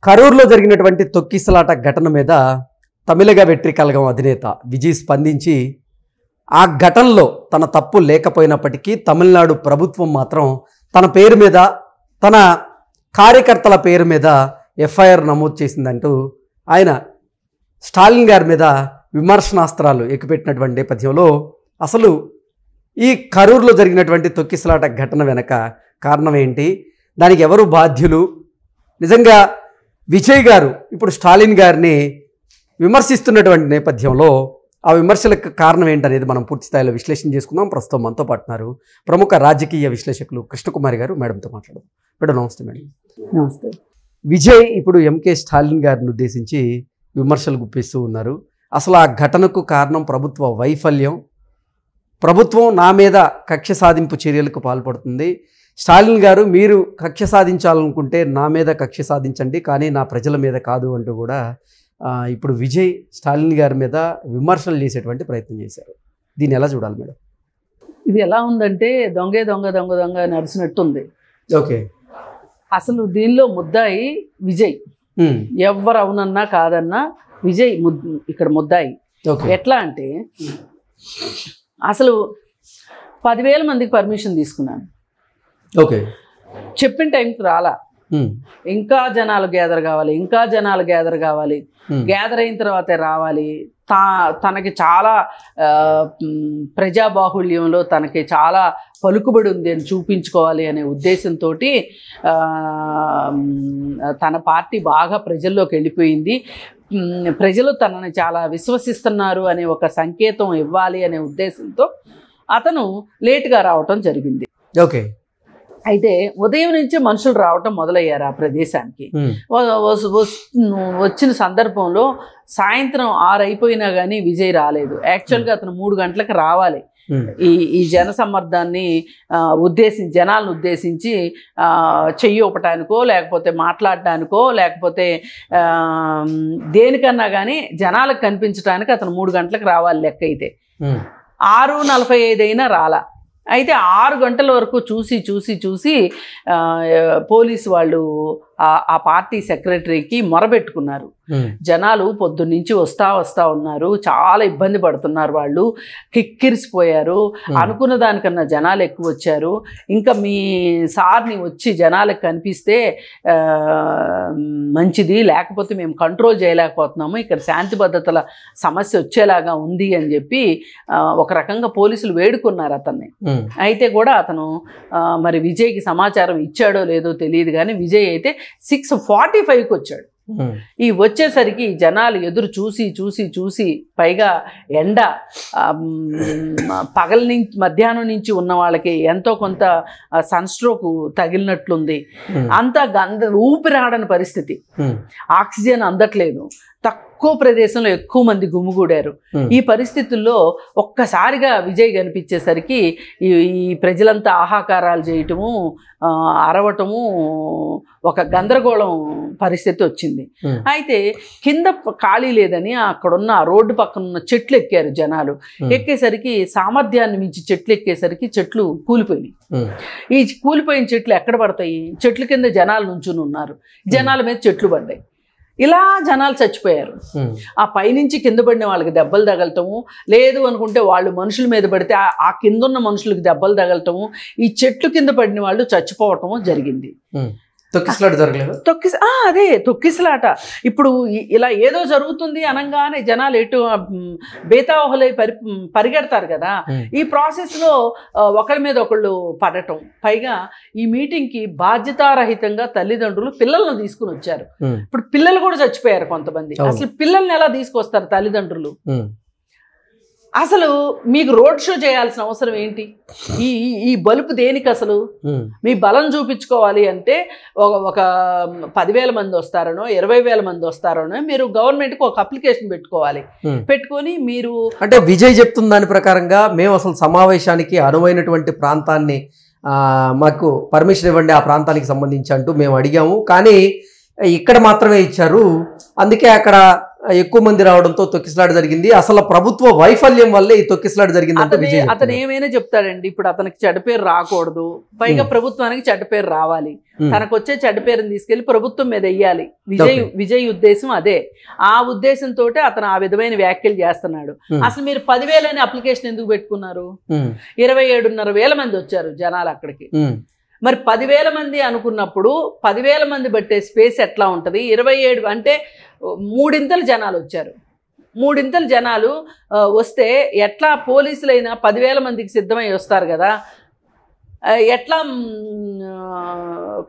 కరూరులో జరిగినటువంటి తొక్కిసలాట ఘటన మీద తమిళగ వెట్రి కళగం అధినేత విజయ్ స్పందించి ఆ ఘటనలో తన తప్పు లేకపోయినప్పటికీ తమిళనాడు ప్రభుత్వం మాత్రం తన పేరు మీద తన కార్యకర్తల పేరు మీద ఎఫ్ఐఆర్ నమోదు చేసిందంటూ ఆయన స్టాలిన్ గారి మీద విమర్శనాస్త్రాలు ఎక్కుపెట్టినటువంటి నేపథ్యంలో అసలు ఈ కరూరులో జరిగినటువంటి తొక్కిసలాట ఘటన వెనక కారణం ఏంటి, దానికి ఎవరు బాధ్యులు, నిజంగా విజయ్ గారు ఇప్పుడు స్టాలిన్ గారిని విమర్శిస్తున్నటువంటి నేపథ్యంలో ఆ విమర్శలకు కారణం ఏంటనేది మనం పూర్తి స్థాయిలో విశ్లేషణ చేసుకుందాం. ప్రస్తుతం మనతో పాటున్నారు ప్రముఖ రాజకీయ విశ్లేషకులు కృష్ణకుమారి గారు. మేడంతో మాట్లాడదాం. మేడం నమస్తే. మేడం నమస్తే. విజయ్ ఇప్పుడు ఎంకే స్టాలిన్ గారిని ఉద్దేశించి విమర్శలు గుప్పిస్తూ ఉన్నారు. అసలు ఆ ఘటనకు కారణం ప్రభుత్వ వైఫల్యం, ప్రభుత్వం నా మీద కక్ష సాధింపు చర్యలకు పాల్పడుతుంది. స్టాలిన్ గారు మీరు కక్ష సాధించాలనుకుంటే నా మీద కక్ష సాధించండి, కానీ నా ప్రజల మీద కాదు అంటూ కూడా ఇప్పుడు విజయ్ స్టాలిన్ గారి మీద విమర్శలు చేసేటువంటి ప్రయత్నం చేశారు. దీన్ని ఎలా చూడాలి మేడం? ఇది ఎలా ఉందంటే దొంగే దొంగ దొంగ దొంగ నడిచినట్టుంది. ఓకే, అసలు దీనిలో ముద్దాయి విజయ్. ఎవరు అవునన్నా కాదన్నా విజయ్ ఇక్కడ ముద్దాయి. ఎట్లా అంటే అసలు 10,000 మందికి పర్మిషన్ తీసుకున్నాను. ఓకే, చెప్పిన టైంకి రాలా. ఇంకా జనాలు గ్యాదర్ కావాలి, ఇంకా జనాలు గ్యాదర్ కావాలి, గ్యాదర్ అయిన తర్వాతే రావాలి. తనకి చాలా ప్రజాబాహుళ్యంలో తనకి చాలా పలుకుబడి ఉంది అని చూపించుకోవాలి అనే ఉద్దేశంతో తన పార్టీ బాగా ప్రజల్లోకి వెళ్ళిపోయింది. ప్రజలు తనని చాలా విశ్వసిస్తున్నారు అనే ఒక సంకేతం ఇవ్వాలి అనే ఉద్దేశంతో అతను లేటుగా రావటం జరిగింది. ఓకే, అయితే ఉదయం నుంచి మనుషులు రావటం మొదలయ్యారు ఆ ప్రదేశానికి. వచ్చిన సందర్భంలో సాయంత్రం 6 అయిపోయినా కానీ విజయ్ రాలేదు. యాక్చువల్గా అతను 3 గంటలకు రావాలి. ఈ జన సమ్మర్దాన్ని జనాలను ఉద్దేశించి చెయ్యి ఊపటానికో లేకపోతే మాట్లాడటానికో లేకపోతే దేనికన్నా కానీ జనాలకు కనిపించడానికి అతను 3 గంటలకు రావాలి. లెక్క అయితే 6:45 అయినా రాలా. అయితే 6 గంటల వరకు చూసి పోలీసు వాళ్ళు ఆ పార్టీ సెక్రటరీకి మొరబెట్టుకున్నారు. జనాలు పొద్దున్నుంచి వస్తా ఉన్నారు, చాలా ఇబ్బంది పడుతున్నారు, వాళ్ళు కిక్కిరిసిపోయారు, అనుకున్న దానికన్నా జనాలు ఎక్కువ వచ్చారు. ఇంకా మీ సార్ని వచ్చి జనాలకు కనిపిస్తే మంచిది, లేకపోతే మేము కంట్రోల్ చేయలేకపోతున్నాము, ఇక్కడ శాంతి భద్రతల సమస్య వచ్చేలాగా ఉంది అని చెప్పి ఒక రకంగా పోలీసులు వేడుకున్నారు అతన్ని. అయితే కూడా అతను మరి విజయ్కి సమాచారం ఇచ్చాడో లేదో తెలియదు, కానీ విజయ్ అయితే 6:45కి వచ్చాడు. ఈ వచ్చేసరికి జనాలు ఎదురు చూసి పైగా ఎండ మధ్యాహ్నం నుంచి ఉన్న వాళ్ళకి ఎంతో కొంత సన్ స్ట్రోక్ తగిలినట్లుంది. అంతా ఊపిరాడని పరిస్థితి, ఆక్సిజన్ అందట్లేదు, తక్కువ ప్రదేశంలో ఎక్కువ మంది గుమిగూడారు. ఈ పరిస్థితుల్లో ఒక్కసారిగా విజయ్ కనిపించేసరికి ఈ ప్రజలంతా ఆహాకారాలు చేయటము, అరవటము, ఒక గందరగోళం పరిస్థితి వచ్చింది. అయితే కింద ఖాళీ లేదని అక్కడున్న రోడ్డు పక్కన ఉన్న చెట్లు ఎక్కారు జనాలు. ఎక్కేసరికి సామర్థ్యాన్ని మించి చెట్లు ఎక్కేసరికి చెట్లు కూలిపోయినాయి. ఈ కూలిపోయిన చెట్లు ఎక్కడ పడతాయి? చెట్ల కింద జనాలు నుంచుని ఉన్నారు, జనాల మీద చెట్లు పడ్డాయి. ఇలా జనాలు చచ్చిపోయారు. ఆ పైనుంచి కింద పడిన వాళ్ళకి దెబ్బలు తగలటము, లేదు అనుకుంటే వాళ్ళు మనుషుల మీద పడితే ఆ కింద ఉన్న మనుషులకు దెబ్బలు తగలటము, ఈ చెట్లు కింద పడిన వాళ్ళు చచ్చిపోవటము జరిగింది. తొక్కిసలాట జరగలేదు. అదే తొక్కిసలాట. ఇప్పుడు ఇలా ఏదో జరుగుతుంది అనగానే జనాలు ఎటు బేతావహలై పరిగెడతారు కదా. ఈ ప్రాసెస్లో ఒకరి మీద ఒకళ్ళు పడటం, పైగా ఈ మీటింగ్కి బాధ్యతారహితంగా తల్లిదండ్రులు పిల్లలను తీసుకుని వచ్చారు. ఇప్పుడు పిల్లలు కూడా చచ్చిపోయారు కొంతమంది. అసలు పిల్లల్ని ఎలా తీసుకొస్తారు తల్లిదండ్రులు? అసలు మీకు రోడ్ షో చేయాల్సిన అవసరం ఏంటి? ఈ బలుపు దేనికి? అసలు మీ బలం చూపించుకోవాలి అంటే ఒక 10,000 మంది వస్తారనో 20,000 మంది వస్తారనో మీరు గవర్నమెంట్కి ఒక అప్లికేషన్ పెట్టుకోవాలి. పెట్టుకొని మీరు అంటే విజయ్ చెప్తున్న దాని ప్రకారంగా మేము అసలు సమావేశానికి అనువైనటువంటి ప్రాంతాన్ని మాకు పర్మిషన్ ఇవ్వండి ఆ ప్రాంతానికి సంబంధించి అంటూ మేము అడిగాము, కానీ ఇక్కడ మాత్రమే ఇచ్చారు, అందుకే అక్కడ ఎక్కువ మంది రావడంతో తొక్కిసలాట జరిగింది, అసలు ప్రభుత్వ వైఫల్యం వల్లే ఈ తొక్కిసలాట జరిగింది. అతను ఏమైనా చెప్తాడండి. ఇప్పుడు అతనికి చెడ్డ పేరు రాకూడదు, పైగా ప్రభుత్వానికి చెడ్డ పేరు రావాలి. తనకు వచ్చే చెడ్డ పేరుని తీసుకెళ్లి ప్రభుత్వం మీద వెయ్యాలి. విజయ్ ఉద్దేశం అదే. ఆ ఉద్దేశంతో అతను ఆ విధమైన వ్యాఖ్యలు చేస్తున్నాడు. అసలు మీరు 10,000 అనే అప్లికేషన్ ఎందుకు పెట్టుకున్నారు? 27,500 మంది వచ్చారు జనాలు అక్కడికి. మరి 10,000 మంది అనుకున్నప్పుడు 10,000 మంది బట్టే స్పేస్ ఎట్లా ఉంటుంది? 27 అంటే 3 జనాలు వచ్చారు. 3 జనాలు వస్తే ఎట్లా పోలీసులైనా 10,000 మందికి సిద్ధమై వస్తారు కదా, ఎట్లా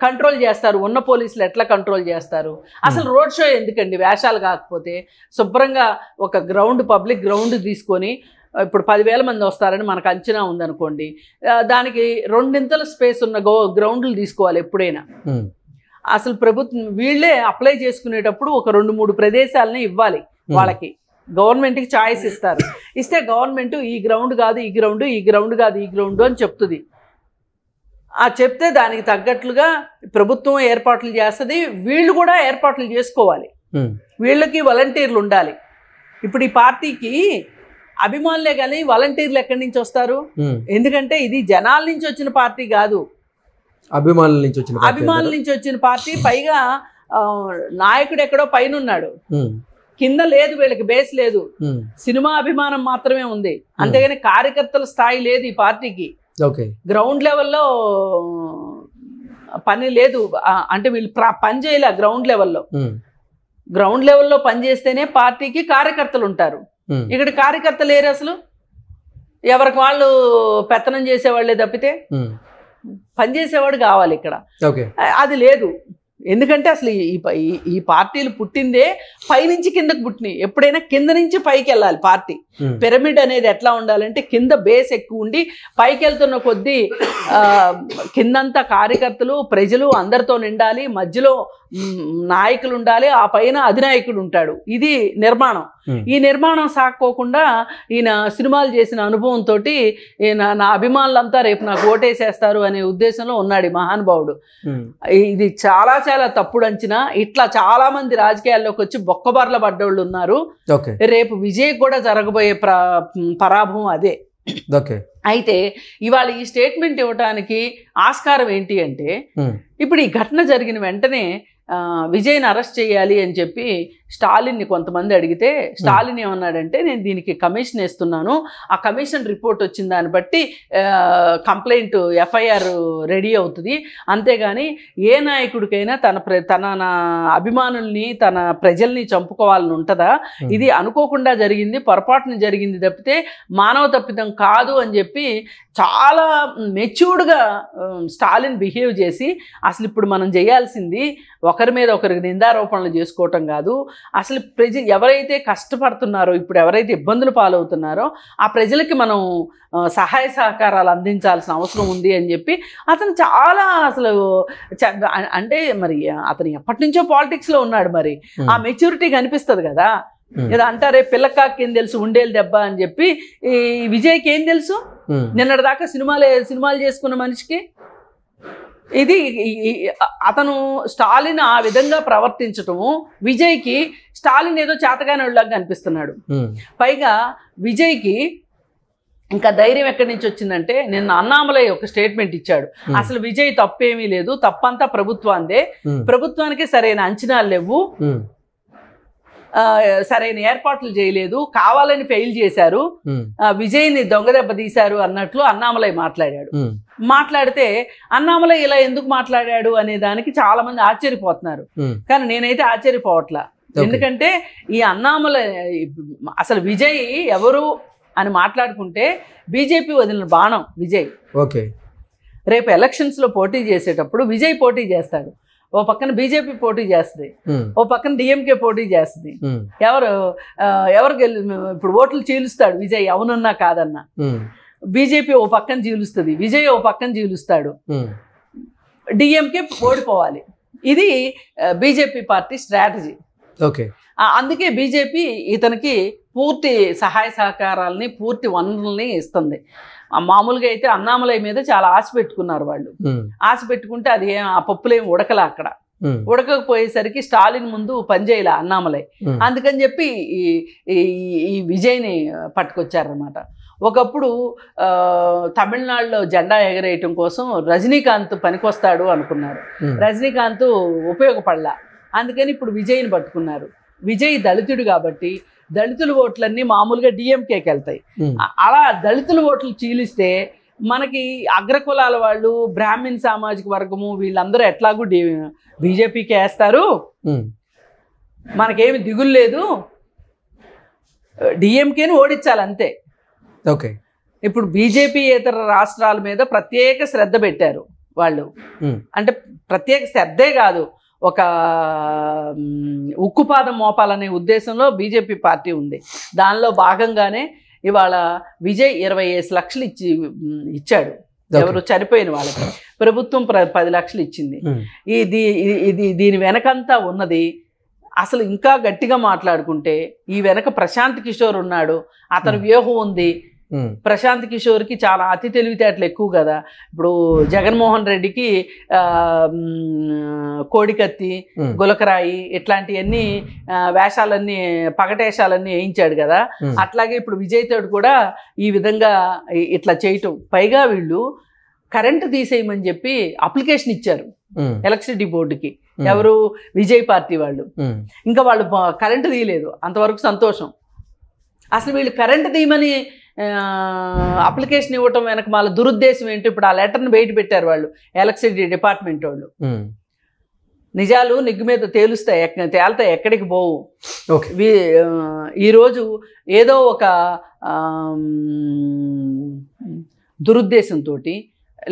కంట్రోల్ చేస్తారు? ఉన్న పోలీసులు ఎట్లా కంట్రోల్ చేస్తారు? అసలు రోడ్ షో ఎందుకండి? వేషాలు కాకపోతే శుభ్రంగా ఒక పబ్లిక్ గ్రౌండ్ తీసుకొని, ఇప్పుడు 10,000 మంది వస్తారని మనకు అంచనా ఉందనుకోండి, దానికి 2 స్పేస్ ఉన్న గ్రౌండ్లు తీసుకోవాలి ఎప్పుడైనా. అసలు ప్రభుత్వం వీళ్ళే అప్లై చేసుకునేటప్పుడు ఒక 2-3 ప్రదేశాలని ఇవ్వాలి వాళ్ళకి. గవర్నమెంట్కి ఛాయిస్ ఇస్తారు. ఇస్తే గవర్నమెంట్ ఈ గ్రౌండ్ కాదు ఈ గ్రౌండ్, ఈ గ్రౌండ్ కాదు ఈ గ్రౌండ్ అని చెప్తుంది. ఆ చెప్తే దానికి తగ్గట్లుగా ప్రభుత్వం ఏర్పాట్లు చేస్తుంది. వీళ్ళు కూడా ఏర్పాట్లు చేసుకోవాలి. వీళ్ళకి వాలంటీర్లు ఉండాలి. ఇప్పుడు ఈ పార్టీకి అభిమానులే కానీ వాలంటీర్లు ఎక్కడి నుంచి వస్తారు? ఎందుకంటే ఇది జనాల నుంచి వచ్చిన పార్టీ కాదు, అభిమానుల నుంచి వచ్చిన పార్టీ. పైగా నాయకుడు ఎక్కడో పైన ఉన్నాడు, కింద లేదు, వీళ్ళకి బేస్ లేదు. సినిమా అభిమానం మాత్రమే ఉంది, అంతేగాని కార్యకర్తల స్థాయి లేదు ఈ పార్టీకి. గ్రౌండ్ లెవెల్లో పని లేదు. అంటే వీళ్ళు పని చేయలే గ్రౌండ్ లెవెల్లో పని చేస్తేనే పార్టీకి కార్యకర్తలు ఉంటారు. ఇక్కడ కార్యకర్తలు లేరు అసలు. ఎవరికి వాళ్ళు పెత్తనం చేసేవాళ్లే తప్పితే పనిచేసేవాడు కావాలి ఇక్కడ. అది లేదు. ఎందుకంటే అసలు ఈ పార్టీలు పుట్టిందే పైనుంచి కిందకు పుట్టినాయి. ఎప్పుడైనా కింద నుంచి పైకి వెళ్ళాలి పార్టీ. పిరమిడ్ అనేది ఎట్లా ఉండాలంటే కింద బేస్ ఎక్కువ ఉండి పైకి వెళ్తున్న కొద్దీ కిందంతా కార్యకర్తలు ప్రజలు అందరితో నిండాలి, మధ్యలో నాయకులు ఉండాలి, ఆ పైన అధినాయకుడు ఉంటాడు. ఇది నిర్మాణం. ఈ నిర్మాణం సాక్కోకుండా ఈయన సినిమాలు చేసిన అనుభవంతో ఈయన నా అభిమానులంతా రేపు నాకు ఓటేసేస్తారు అనే ఉద్దేశంలో ఉన్నాడు ఈ మహానుభావుడు. ఇది చాలా చాలా తప్పుడు అంచనా. ఇట్లా చాలా మంది రాజకీయాల్లోకి వచ్చి బొక్కబర్ల పడ్డోళ్ళు ఉన్నారు. రేపు విజయ్ కూడా జరగబోయే పరాభవం అదే. అయితే ఇవాళ ఈ స్టేట్మెంట్ ఇవ్వడానికి ఆస్కారం ఏంటి అంటే, ఇప్పుడు ఈ ఘటన జరిగిన వెంటనే విజయ్ని అరెస్ట్ చేయాలి అని చెప్పి స్టాలిన్ని కొంతమంది అడిగితే, స్టాలిన్ ఏమన్నాడంటే నేను దీనికి కమిషన్ వేస్తున్నాను, ఆ కమిషన్ రిపోర్ట్ వచ్చిన దాన్ని బట్టి కంప్లైంట్ ఎఫ్ఐఆర్ రెడీ అవుతుంది, అంతేగాని ఏ నాయకుడికైనా తన అభిమానుల్ని తన ప్రజల్ని చంపుకోవాలని ఉంటుందా? ఇది అనుకోకుండా జరిగింది, పొరపాటున జరిగింది తప్పితే మానవ తప్పిదం కాదు అని చెప్పి చాలా మెచ్యూర్డ్గా స్టాలిన్ బిహేవ్ చేసి, అసలు ఇప్పుడు మనం చేయాల్సింది ఒకరి మీద ఒకరికి నిందారోపణలు చేసుకోవటం కాదు, అసలు ఎవరైతే కష్టపడుతున్నారో, ఇప్పుడు ఎవరైతే ఇబ్బందులు పాలవుతున్నారో ఆ ప్రజలకి మనం సహాయ సహకారాలు అందించాల్సిన అవసరం ఉంది అని చెప్పి అతను చాలా అసలు అంటే మరి అతను ఎప్పటి నుంచో పాలిటిక్స్లో ఉన్నాడు, మరి ఆ మెచ్యూరిటీ కనిపిస్తుంది కదా. ఏదో అంటారే పిల్లకాకి ఏం తెలుసు ఉండేలు దెబ్బ అని చెప్పి, ఈ విజయ్కి ఏం తెలుసు? నిన్నటిదాకా సినిమాలు చేసుకున్న మనిషికి ఇది అతను స్టాలిన్ ఆ విధంగా ప్రవర్తించటము, విజయ్కి స్టాలిన్ ఏదో చేతగానే వాళ్ళగా కనిపిస్తున్నాడు. పైగా విజయ్కి ఇంకా ధైర్యం ఎక్కడి నుంచి వచ్చిందంటే, నిన్న అన్నామలయ్య ఒక స్టేట్మెంట్ ఇచ్చాడు, అసలు విజయ్ తప్పేమీ లేదు, తప్పంతా ప్రభుత్వాందే, ప్రభుత్వానికి సరైన అంచనాలు లేవు, సరైన ఏర్పాట్లు చేయలేదు, కావాలని ఫెయిల్ చేశారు, విజయ్ని దొంగదెబ్బ తీశారు అన్నట్లు అన్నామలయ్య మాట్లాడాడు. మాట్లాడితే అన్నామలయ్య ఇలా ఎందుకు మాట్లాడాడు అనే దానికి చాలా మంది ఆశ్చర్యపోతున్నారు, కానీ నేనైతే ఆశ్చర్యపోవట్లా. ఎందుకంటే ఈ అన్నామలయ్య అసలు విజయ్ ఎవరు అని మాట్లాడుకుంటే బీజేపీ వదిలిన బాణం విజయ్. రేపు ఎలక్షన్స్లో పోటీ చేసేటప్పుడు విజయ్ పోటీ చేస్తాడు, ఓ పక్కన బీజేపీ పోటీ చేస్తుంది, ఓ పక్కన డిఎంకే పోటీ చేస్తుంది. ఎవరు ఇప్పుడు ఓట్లు చీలుస్తాడు విజయ్, అవునన్నా కాదన్నా. బీజేపీ ఓ పక్కన చీలుస్తుంది, విజయ్ ఓ పక్కన చీలుస్తాడు, డిఎంకే ఓడిపోవాలి. ఇది బీజేపీ పార్టీ స్ట్రాటజీ. అందుకే బీజేపీ ఇతనికి పూర్తి సహాయ సహకారాలని, పూర్తి వనరుల్ని ఇస్తుంది. మామూలుగా అయితే అన్నామలయ్య మీద చాలా ఆశ పెట్టుకున్నారు వాళ్ళు. ఆశ పెట్టుకుంటే అది ఆ పప్పులేం ఉడకలా అక్కడ. ఉడకకపోయేసరికి స్టాలిన్ ముందు పనిచేయాల అన్నామలై. అందుకని చెప్పి ఈ విజయ్ని పట్టుకొచ్చారనమాట. ఒకప్పుడు తమిళనాడులో జెండా ఎగరేయటం కోసం రజనీకాంత్ పనికొస్తాడు అనుకున్నారు. రజనీకాంత్ ఉపయోగపడలా, అందుకని ఇప్పుడు విజయ్ని పట్టుకున్నారు. విజయ్ దళితుడు కాబట్టి దళితుల ఓట్లన్నీ మామూలుగా డిఎంకేకి వెళ్తాయి. అలా దళితుల ఓట్లు చీలిస్తే మనకి అగ్రకులాల వాళ్ళు, బ్రాహ్మిన్ సామాజిక వర్గము వీళ్ళందరూ ఎట్లాగూ బీజేపీకి వేస్తారు, మనకేమి దిగులు లేదు, డిఎంకేని ఓడించాలి అంతే. ఓకే, ఇప్పుడు బీజేపీ ఇతర రాష్ట్రాల మీద ప్రత్యేక శ్రద్ధ పెట్టారు వాళ్ళు. అంటే ప్రత్యేక శ్రద్ధే కాదు, ఒక ఉక్కుపాదం మోపాలనే ఉద్దేశంలో బీజేపీ పార్టీ ఉంది. దానిలో భాగంగానే ఇవాళ విజయ్ 25 లక్షలు ఇచ్చాడు ఎవరు చనిపోయిన వాళ్ళకి. ప్రభుత్వం 10 లక్షలు ఇచ్చింది. దీని వెనకంతా ఉన్నది అసలు ఇంకా గట్టిగా మాట్లాడుకుంటే ఈ వెనక ప్రశాంత్ కిషోర్ ఉన్నాడు, అతని వ్యూహం ఉంది. ప్రశాంత్ కిషోర్కి చాలా అతి తెలివితేటలు ఎక్కువ కదా. ఇప్పుడు జగన్మోహన్ రెడ్డికి కోడికత్తి, గులకరాయి ఇట్లాంటివన్నీ వేషాలన్నీ పగటేషాలన్నీ వేయించాడు కదా. అట్లాగే ఇప్పుడు విజయ్ తోడు కూడా ఈ విధంగా ఇట్లా చేయటం. పైగా వీళ్ళు కరెంటు తీసేయమని చెప్పి అప్లికేషన్ ఇచ్చారు ఎలక్ట్రిసిటీ బోర్డుకి, ఎవరు విజయ్ పార్టీ వాళ్ళు. ఇంకా వాళ్ళు కరెంటు తీయలేదు, అంతవరకు సంతోషం. అసలు వీళ్ళు కరెంటు తీయమని అప్లికేషన్ ఇవ్వటం వెనక వాళ్ళ దురుద్దేశం ఏంటో ఇప్పుడు ఆ లెటర్ని బయట పెట్టారు వాళ్ళు, ఎలక్ట్రిసిటీ డిపార్ట్మెంట్ వాళ్ళు. నిజాలు నిగ్గు మీద తేలుతాయి, ఎక్కడికి పోవు. ఈరోజు ఏదో ఒక దురుద్దేశంతో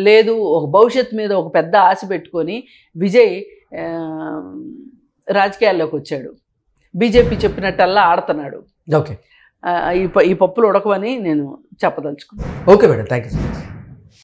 లేదు, ఒక భవిష్యత్తు మీద ఒక పెద్ద ఆశ పెట్టుకొని విజయ్ రాజకీయాల్లోకి వచ్చాడు. బీజేపీ చెప్పినట్టల్లా ఆడుతున్నాడు. ఓకే, ఈ పప్పులు ఉడకవని నేను చెప్పదలుచుకున్నాను. Okay madam, thank you so much.